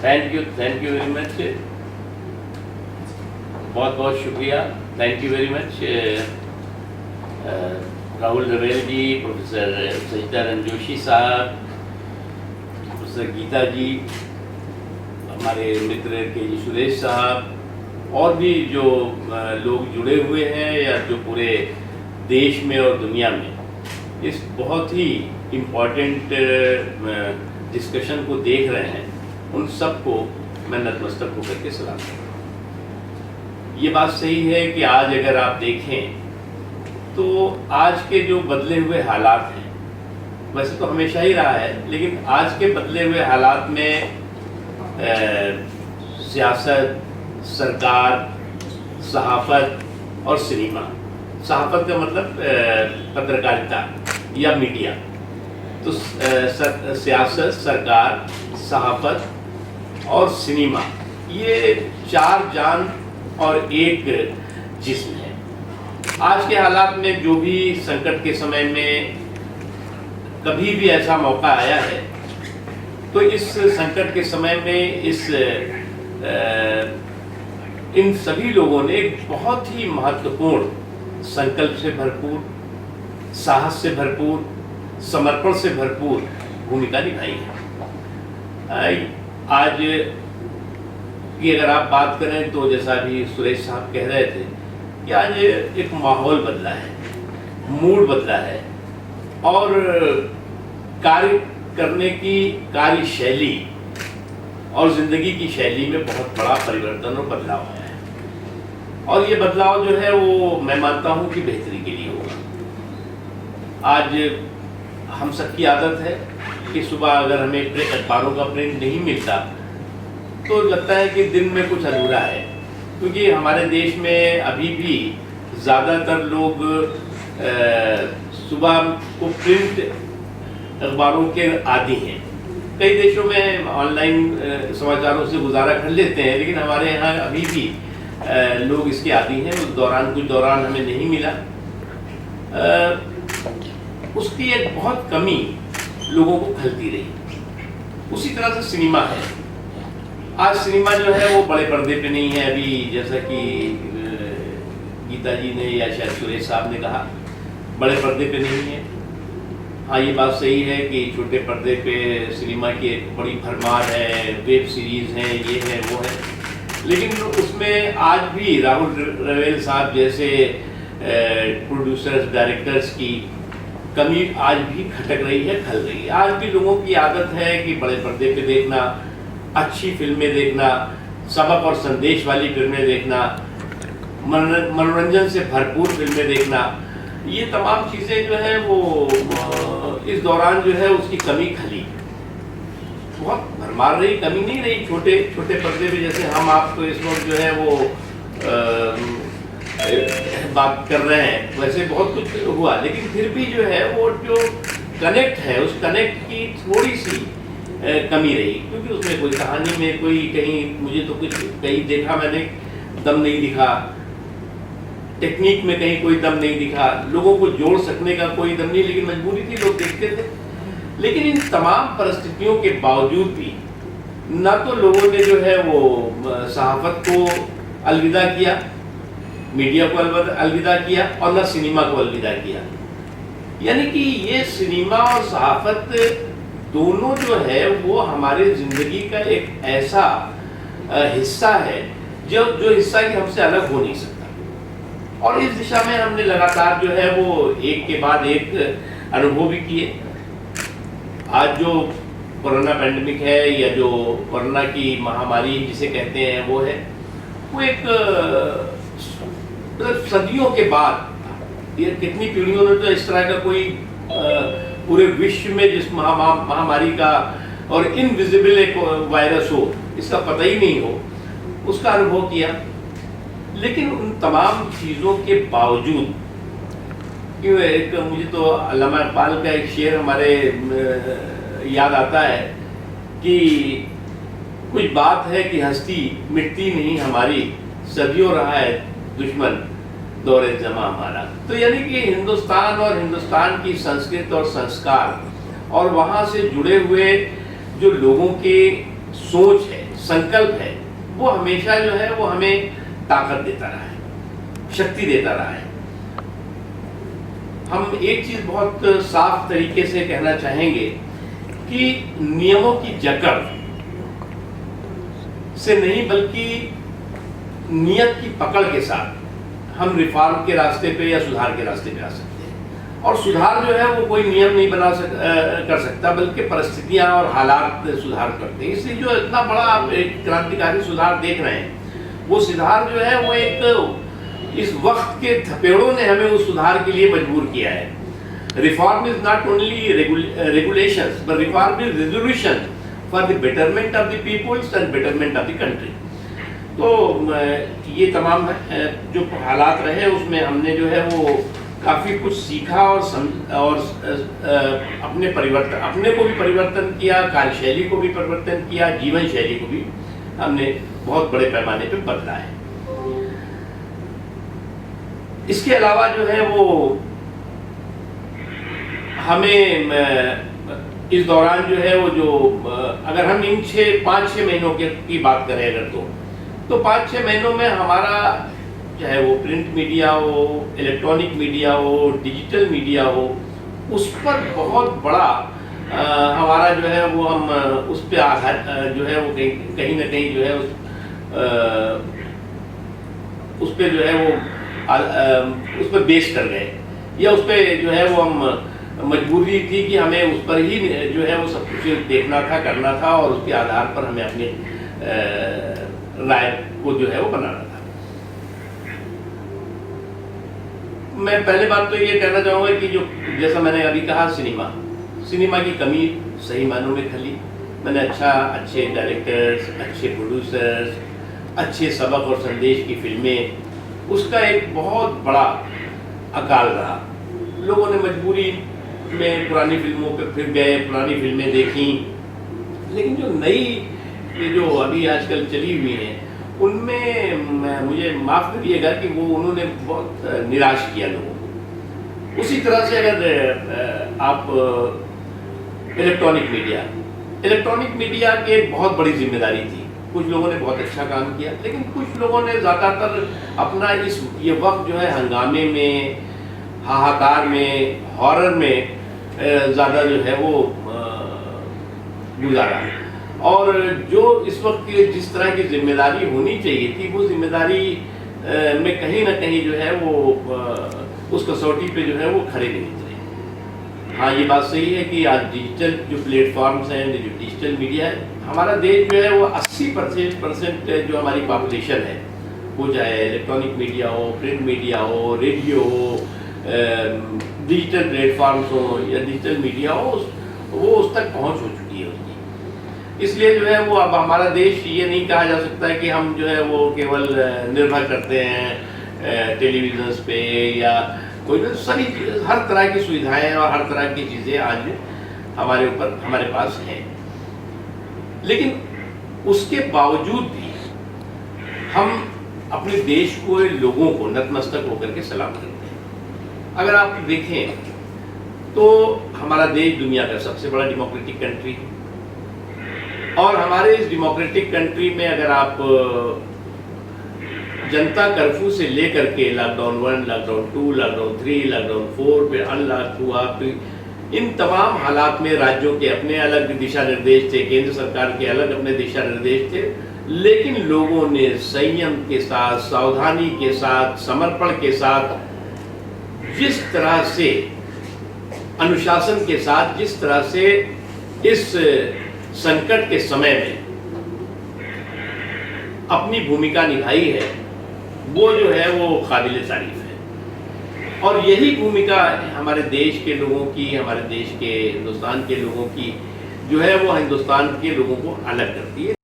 Thank you very much. बहुत बहुत शुक्रिया। Thank you very much Rahul Rawail ji, professor Sachidanand Joshi साहब, प्रोफेसर गीता जी, हमारे मित्र के जी सुरेश साहब, और भी जो लोग जुड़े हुए हैं या जो पूरे देश में और दुनिया में इस बहुत ही इम्पोर्टेंट डिस्कशन को देख रहे हैं, उन सबको मैं नतमस्तक होकर के सलाम करता हूँ। ये बात सही है कि आज अगर आप देखें तो आज के जो बदले हुए हालात हैं, वैसे तो हमेशा ही रहा है, लेकिन आज के बदले हुए हालात में सियासत, सरकार, सहाफ़त और सिनेमा, सहाफ़त का मतलब पत्रकारिता या मीडिया, तो सियासत, सरकार, सहाफ़त और सिनेमा, ये चार जान और एक जिस्म है। आज के हालात में जो भी संकट के समय में कभी भी ऐसा मौका आया है, तो इस संकट के समय में इन सभी लोगों ने एक बहुत ही महत्वपूर्ण संकल्प से भरपूर, साहस से भरपूर, समर्पण से भरपूर भूमिका निभाई है। आज की अगर आप बात करें तो जैसा अभी सुरेश साहब कह रहे थे कि आज एक माहौल बदला है, मूड बदला है और कार्य करने की कार्यशैली और जिंदगी की शैली में बहुत बड़ा परिवर्तन और बदलाव आया है। और ये बदलाव जो है वो मैं मानता हूँ कि बेहतरी के लिए होगा। आज हम सबकी आदत है कि सुबह अगर हमें अखबारों का प्रिंट नहीं मिलता तो लगता है कि दिन में कुछ अधूरा है, क्योंकि हमारे देश में अभी भी ज़्यादातर लोग सुबह को प्रिंट अखबारों के आदी हैं। कई देशों में ऑनलाइन समाचारों से गुजारा कर लेते हैं, लेकिन हमारे यहाँ अभी भी लोग इसके आदी हैं। कुछ दौरान हमें नहीं मिला। उसकी एक बहुत कमी लोगों को खलती रही। उसी तरह से सिनेमा है। आज सिनेमा जो है वो बड़े पर्दे पे नहीं है। अभी जैसा कि गीता जी ने या शायद सुरेश साहब ने कहा, बड़े पर्दे पे नहीं है। हाँ, ये बात सही है कि छोटे पर्दे पे सिनेमा की एक बड़ी भरमार है, वेब सीरीज़ हैं, ये है वो है, लेकिन उसमें आज भी राहुल रवेल साहब जैसे प्रोड्यूसर्स, डायरेक्टर्स की कमी आज भी खटक रही है, खल रही है। आज भी लोगों की आदत है कि बड़े पर्दे पे देखना, अच्छी फिल्में देखना, सबक और संदेश वाली फिल्में देखना, मनोरंजन से भरपूर फिल्में देखना, ये तमाम चीज़ें जो है वो इस दौरान जो है उसकी कमी खली, बहुत भरमार रही, कमी नहीं रही। छोटे छोटे पर्दे पे जैसे हम आप तो इस वक्त जो है वो बात कर रहे हैं, वैसे बहुत कुछ हुआ, लेकिन फिर भी जो है वो जो कनेक्ट है, उस कनेक्ट की थोड़ी सी कमी रही, क्योंकि उसमें कोई कहानी में कोई कहीं, मुझे तो कुछ कहीं देखा मैंने, दम नहीं दिखा, टेक्निक में कहीं कोई दम नहीं दिखा, लोगों को जोड़ सकने का कोई दम नहीं, लेकिन मजबूरी थी, लोग देखते थे। लेकिन इन तमाम परिस्थितियों के बावजूद भी ना तो लोगों ने जो है वो सहाफ़त को अलविदा किया, मीडिया को अलविदा किया, और ना सिनेमा को अलविदा किया। यानी कि ये सिनेमा और सहाफ़त दोनों जो है वो हमारे ज़िंदगी का एक ऐसा हिस्सा है जो हिस्सा कि हमसे अलग हो नहीं सकता। और इस दिशा में हमने लगातार जो है वो एक के बाद एक अनुभव भी किए। आज जो कोरोना पैंडेमिक है या जो कोरोना की महामारी जिसे कहते हैं वो है, वो एक मतलब सदियों के बाद, ये कितनी पीढ़ियों ने तो इस तरह का कोई पूरे विश्व में जिस महामारी का और इनविजिबल एक वायरस हो, इसका पता ही नहीं हो, उसका अनुभव किया। लेकिन उन तमाम चीज़ों के बावजूद, क्यों, एक मुझे तो अल्लामा इकबाल का एक शेर हमारे याद आता है कि कुछ बात है कि हस्ती मिटती नहीं हमारी, सदियों रहा है दुश्मन दौरे जमा हमारा। तो यानी कि हिंदुस्तान और हिंदुस्तान की संस्कृति और संस्कार और वहाँ से जुड़े हुए जो लोगों की सोच है, संकल्प है वो हमेशा जो है वो हमें ताकत देता रहा है, शक्ति देता रहा है। हम एक चीज बहुत साफ तरीके से कहना चाहेंगे कि नियमों की जकड़ से नहीं बल्कि नियत की पकड़ के साथ हम रिफॉर्म के रास्ते पे या सुधार के रास्ते पे आ सकते हैं। और सुधार जो है वो कोई नियम नहीं कर सकता, बल्कि परिस्थितियां और हालात सुधार करते हैं। इसलिए जो इतना बड़ा आप एक क्रांतिकारी सुधार देख रहे हैं, वो सुधार जो है वो एक इस वक्त के थपेड़ों ने हमें उस सुधार के लिए मजबूर किया है। Reform is not only regulations but reform is resolution for the betterment of the peoples and betterment of the country. तो ये तमाम जो हालात रहे उसमें हमने जो है वो काफ़ी कुछ सीखा और अपने को भी परिवर्तन किया, कार्यशैली को भी परिवर्तन किया, जीवन शैली को भी हमने बहुत बड़े पैमाने पे बदला है। इसके अलावा जो है वो हमें इस दौरान जो है वो जो अगर हम इन 5-6 महीनों की बात करें अगर तो 5-6 महीनों में हमारा चाहे वो प्रिंट मीडिया हो, इलेक्ट्रॉनिक मीडिया हो, डिजिटल मीडिया हो, उस पर बहुत बड़ा हमारा जो है वो हम उस पर आधार जो है वो कहीं ना कहीं जो है उस पर जो है वो उस पर बेस कर गए, या उस पर जो है वो हम मजबूरी थी कि हमें उस पर ही जो है वो सब कुछ देखना था, करना था, और उसके आधार पर हमें अपने राय को जो है वो बनाना था। मैं पहले बात तो ये कहना चाहूँगा कि जो जैसा मैंने अभी कहा, सिनेमा की कमी सही मानों में खली। मैंने अच्छे डायरेक्टर्स, अच्छे प्रोड्यूसर्स, अच्छे सबक और संदेश की फिल्में, उसका एक बहुत बड़ा अकाल रहा। लोगों ने मजबूरी में पुरानी फिल्मों पे फिर गए, पुरानी फिल्में देखी, लेकिन जो नई जो अभी आजकल चली हुई हैं उनमें मुझे माफ़ करिएगा कि वो उन्होंने बहुत निराश किया लोगों को। उसी तरह से अगर आप इलेक्ट्रॉनिक मीडिया की एक बहुत बड़ी जिम्मेदारी थी। कुछ लोगों ने बहुत अच्छा काम किया, लेकिन कुछ लोगों ने ज़्यादातर अपना ये वक्त जो है हंगामे में, हाहाकार में, हॉरर में ज़्यादा जो है वो गुजारा। और जो इस वक्त की जिस तरह की जिम्मेदारी होनी चाहिए थी, वो जिम्मेदारी में कहीं ना कहीं जो है वो उस कसौटी पे जो है वो खड़े नहीं उतरे। हाँ, ये बात सही है कि आज डिजिटल जो प्लेटफॉर्म्स हैं, जो डिजिटल मीडिया है, हमारा देश जो है वो 80% जो हमारी पॉपुलेशन है, वो चाहे इलेक्ट्रॉनिक मीडिया हो, प्रिंट मीडिया हो, रेडियो हो, डिजिटल प्लेटफॉर्म्स हो या डिजिटल मीडिया हो, वो उस तक पहुँच हो चुकी है उसकी। इसलिए जो है वो अब हमारा देश ये नहीं कहा जा सकता कि हम जो है वो केवल निर्भर करते हैं टेलीविजन पे या कोई सभी हर तरह की सुविधाएं और हर तरह की चीज़ें आज हमारे पास हैं। लेकिन उसके बावजूद भी हम अपने देश को, लोगों को नतमस्तक होकर के सलाम करते हैं। अगर आप देखें तो हमारा देश दुनिया का सबसे बड़ा डेमोक्रेटिक कंट्री है, और हमारे इस डेमोक्रेटिक कंट्री में अगर आप जनता कर्फ्यू से लेकर के लॉकडाउन 1, लॉकडाउन 2, लॉकडाउन 3, लॉकडाउन 4 पे अनलॉक हुआ, इन तमाम हालात में राज्यों के अपने अलग दिशा निर्देश थे, केंद्र सरकार के अलग अपने दिशा निर्देश थे, लेकिन लोगों ने संयम के साथ, सावधानी के साथ, समर्पण के साथ, जिस तरह से अनुशासन के साथ, जिस तरह से इस संकट के समय में अपनी भूमिका निभाई है, वो जो है वो काबिल तारीफ है। और यही भूमिका हमारे देश के लोगों की, हमारे देश के हिंदुस्तान के लोगों की जो है वो हिंदुस्तान के लोगों को अलग करती है।